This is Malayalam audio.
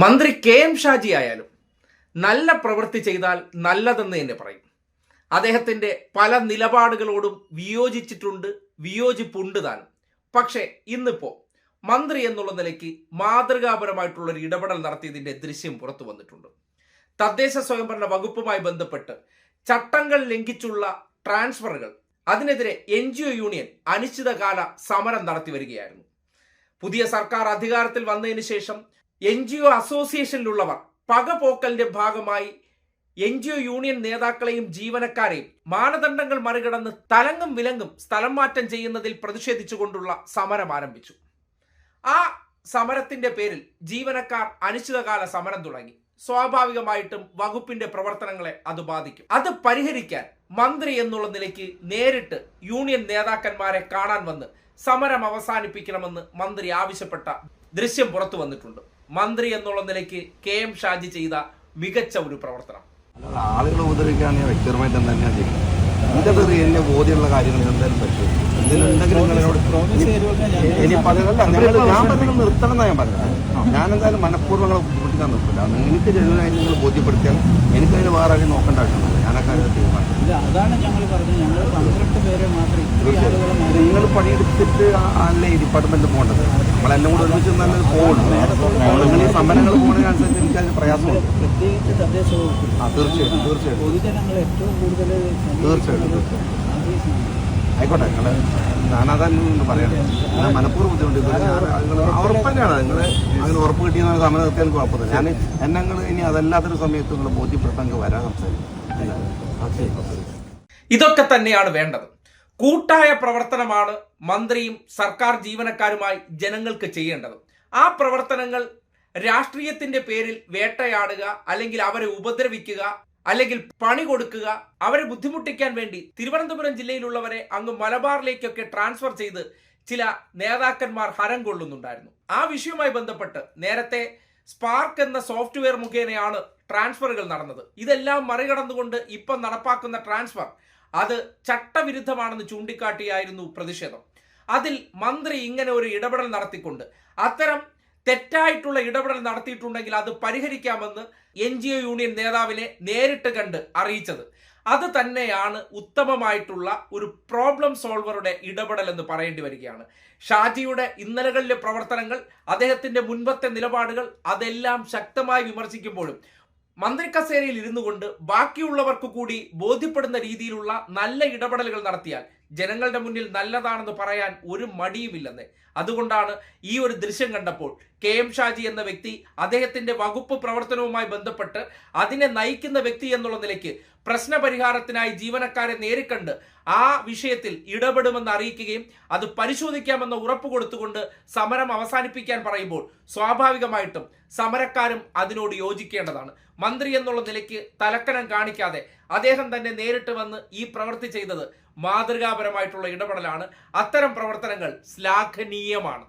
മന്ത്രി കെ എം ഷാജി ആയാലും നല്ല പ്രവൃത്തി ചെയ്താൽ നല്ലതെന്ന് തന്നെ പറയും. അദ്ദേഹത്തിൻ്റെ പല നിലപാടുകളോടും വിയോജിച്ചിട്ടുണ്ട്, വിയോജിപ്പുണ്ട് താനും. പക്ഷേ ഇന്നിപ്പോൾ മന്ത്രി എന്നുള്ള നിലയ്ക്ക് മാതൃകാപരമായിട്ടുള്ളൊരു ഇടപെടൽ നടത്തിയതിൻ്റെ ദൃശ്യം പുറത്തു വന്നിട്ടുണ്ട്. തദ്ദേശ സ്വയംഭരണ വകുപ്പുമായി ബന്ധപ്പെട്ട് ചട്ടങ്ങൾ ലംഘിച്ചുള്ള ട്രാൻസ്ഫറുകൾ, അതിനെതിരെ NGO യൂണിയൻ അനിശ്ചിതകാല സമരം നടത്തി വരികയായിരുന്നു. പുതിയ സർക്കാർ അധികാരത്തിൽ വന്നതിന് ശേഷം NGO അസോസിയേഷനിലുള്ളവർ പകപോക്കലിന്റെ ഭാഗമായി NGO യൂണിയൻ നേതാക്കളെയും ജീവനക്കാരെയും മാനദണ്ഡങ്ങൾ മറികടന്ന് തലങ്ങും വിലങ്ങും സ്ഥലം മാറ്റം ചെയ്യുന്നതിൽ പ്രതിഷേധിച്ചുകൊണ്ടുള്ള സമരം ആരംഭിച്ചു. ആ സമരത്തിന്റെ പേരിൽ ജീവനക്കാർ അനിശ്ചിതകാല സമരം തുടങ്ങി. സ്വാഭാവികമായിട്ടും വകുപ്പിന്റെ പ്രവർത്തനങ്ങളെ അത് ബാധിക്കും. അത് പരിഹരിക്കാൻ മന്ത്രി എന്നുള്ള നിലയ്ക്ക് നേരിട്ട് യൂണിയൻ നേതാക്കന്മാരെ കാണാൻ വന്ന് സമരം അവസാനിപ്പിക്കണമെന്ന് മന്ത്രി ആവശ്യപ്പെട്ട ദൃശ്യം പുറത്തു വന്നിട്ടുണ്ട്. മന്ത്രി എന്നുള്ള നിലയ്ക്ക് കെ എം ഷാജി ചെയ്ത മികച്ച ഒരു പ്രവർത്തനം. ആളുകളെ ഉപദ്രവിക്കാൻ ഞാൻ വ്യക്തിപരമായിട്ട് തന്നെയാണ് ചെയ്യുന്നത്. എൻ്റെ പേര് എന്നെ ബോധ്യമുള്ള കാര്യങ്ങൾ എന്തായാലും പറ്റും. എന്തിനുണ്ടെങ്കിലും ഇനി പറഞ്ഞതല്ല, ഞാൻ പറഞ്ഞത് നിർത്തണം എന്നാണ് ഞാൻ പറഞ്ഞത്. ഞാൻ എന്തായാലും മനഃപൂർവ്വം നിങ്ങളെ ബുദ്ധിമുട്ടിക്കാൻ നിർത്തില്ല. എനിക്ക് ജനുവനായി നിങ്ങൾ ബോധ്യപ്പെടുത്തിയാൽ എനിക്കതിന് വേറെ ആരെയും നോക്കേണ്ട ആവശ്യമില്ല. ഞാനൊക്കെ അതിന് തീരുമാനിച്ചു. അതാണ് ഞങ്ങൾ പറഞ്ഞത്. ഞങ്ങൾ 12 പേരെ മാത്രം നിങ്ങൾ പണിയെടുത്തിട്ട് അല്ലേ ഈ ഡിപ്പാർട്ട്മെന്റ് പോകേണ്ടത്. നമ്മളെല്ലാം കൂടെ ഒരുമിച്ച് നല്ലത് പോകണം. നിങ്ങൾ ഈ സമരങ്ങൾ പോകുന്നതിനനുസരിച്ച് എനിക്കതിന് പ്രയാസമുണ്ട്. പ്രത്യേകിച്ച് തദ്ദേശ വകുപ്പ്. തീർച്ചയായിട്ടും പൊതുജനങ്ങൾ ഏറ്റവും കൂടുതൽ ആയിക്കോട്ടെ. ഞാനതല്ല പറയണം. ഞാൻ മനഃപൂർവ്വം ബുദ്ധിമുട്ട് ഉറപ്പന്നെയാണ്. നിങ്ങൾ അങ്ങനെ ഉറപ്പ് കിട്ടിയ സമയം നിർത്തിയാൽ കുഴപ്പമില്ല. ഞാൻ എന്നെ ഇനി അതല്ലാത്തൊരു സമയത്ത് നിങ്ങൾ ബോധ്യപ്പെടുത്താൻ വരാൻ സംസാരിക്കും. ഇതൊക്കെ തന്നെയാണ് വേണ്ടത്. കൂട്ടായ പ്രവർത്തനമാണ് മന്ത്രിയും സർക്കാർ ജീവനക്കാരുമായി ജനങ്ങൾക്ക് ചെയ്യേണ്ടത്. ആ പ്രവർത്തനങ്ങൾ രാഷ്ട്രീയത്തിന്റെ പേരിൽ വേട്ടയാടുക, അല്ലെങ്കിൽ അവരെ ഉപദ്രവിക്കുക, അല്ലെങ്കിൽ പണി കൊടുക്കുക, അവരെ ബുദ്ധിമുട്ടിക്കാൻ വേണ്ടി തിരുവനന്തപുരം ജില്ലയിലുള്ളവരെ അങ്ങ് മലബാറിലേക്കൊക്കെ ട്രാൻസ്ഫർ ചെയ്ത് ചില നേതാക്കന്മാർ ഹരം കൊള്ളുന്നുണ്ടായിരുന്നു. ആ വിഷയവുമായി ബന്ധപ്പെട്ട് നേരത്തെ സ്പാർക്ക് എന്ന സോഫ്റ്റ്വെയർ മുഖേനയാണ് ട്രാൻസ്ഫറുകൾ നടന്നത്. ഇതെല്ലാം മറികടന്നുകൊണ്ട് ഇപ്പം നടപ്പാക്കുന്ന ട്രാൻസ്ഫർ അത് ചട്ടവിരുദ്ധമാണെന്ന് ചൂണ്ടിക്കാട്ടിയായിരുന്നു പ്രതിഷേധം. അതിൽ മന്ത്രി ഇങ്ങനെ ഒരു ഇടപെടൽ നടത്തിക്കൊണ്ട് അത്തരം തെറ്റായിട്ടുള്ള ഇടപെടൽ നടത്തിയിട്ടുണ്ടെങ്കിൽ അത് പരിഹരിക്കാമെന്ന് NGO യൂണിയൻ നേതാവിനെ നേരിട്ട് കണ്ട് അറിയിച്ചത്. അത് തന്നെയാണ് ഉത്തമമായിട്ടുള്ള ഒരു പ്രോബ്ലം സോൾവറുടെ ഇടപെടൽ എന്ന് പറയേണ്ടി വരികയാണ്. ഷാജിയുടെ ഇന്നലകളിലെ പ്രവർത്തനങ്ങൾ, അദ്ദേഹത്തിന്റെ മുൻപത്തെ നിലപാടുകൾ അതെല്ലാം ശക്തമായി വിമർശിക്കുമ്പോഴും മന്ത്രി കസേരയിൽ ഇരുന്നു കൊണ്ട് ബാക്കിയുള്ളവർക്ക് കൂടി ബോധ്യപ്പെടുന്ന രീതിയിലുള്ള നല്ല ഇടപെടലുകൾ നടത്തിയാൽ ജനങ്ങളുടെ മുന്നിൽ നല്ലതാണെന്ന് പറയാൻ ഒരു മടിയുമില്ലെന്ന്. അതുകൊണ്ടാണ് ഈ ഒരു ദൃശ്യം കണ്ടപ്പോൾ കെ എം ഷാജി എന്ന വ്യക്തി അദ്ദേഹത്തിന്റെ വകുപ്പ് പ്രവർത്തനവുമായി ബന്ധപ്പെട്ട് അതിനെ നയിക്കുന്ന വ്യക്തി എന്നുള്ള നിലയ്ക്ക് പ്രശ്നപരിഹാരത്തിനായി ജീവനക്കാരെ നേരിക്കണ്ട് ആ വിഷയത്തിൽ ഇടപെടുമെന്ന് അറിയിക്കുകയും അത് പരിശോധിക്കാമെന്ന് ഉറപ്പ് കൊടുത്തുകൊണ്ട് സമരം അവസാനിപ്പിക്കാൻ പറയുമ്പോൾ സ്വാഭാവികമായിട്ടും സമരക്കാരും അതിനോട് യോജിക്കേണ്ടതാണ്. മന്ത്രി എന്നുള്ള നിലയ്ക്ക് തലക്കനം കാണിക്കാതെ അദ്ദേഹം തന്നെ നേരിട്ട് വന്ന് ഈ പ്രവൃത്തി ചെയ്തത് മാതൃകാപരമായിട്ടുള്ള ഇടപെടലാണ്. അത്തരം പ്രവർത്തനങ്ങൾ ശ്ലാഘനീയമാണ്.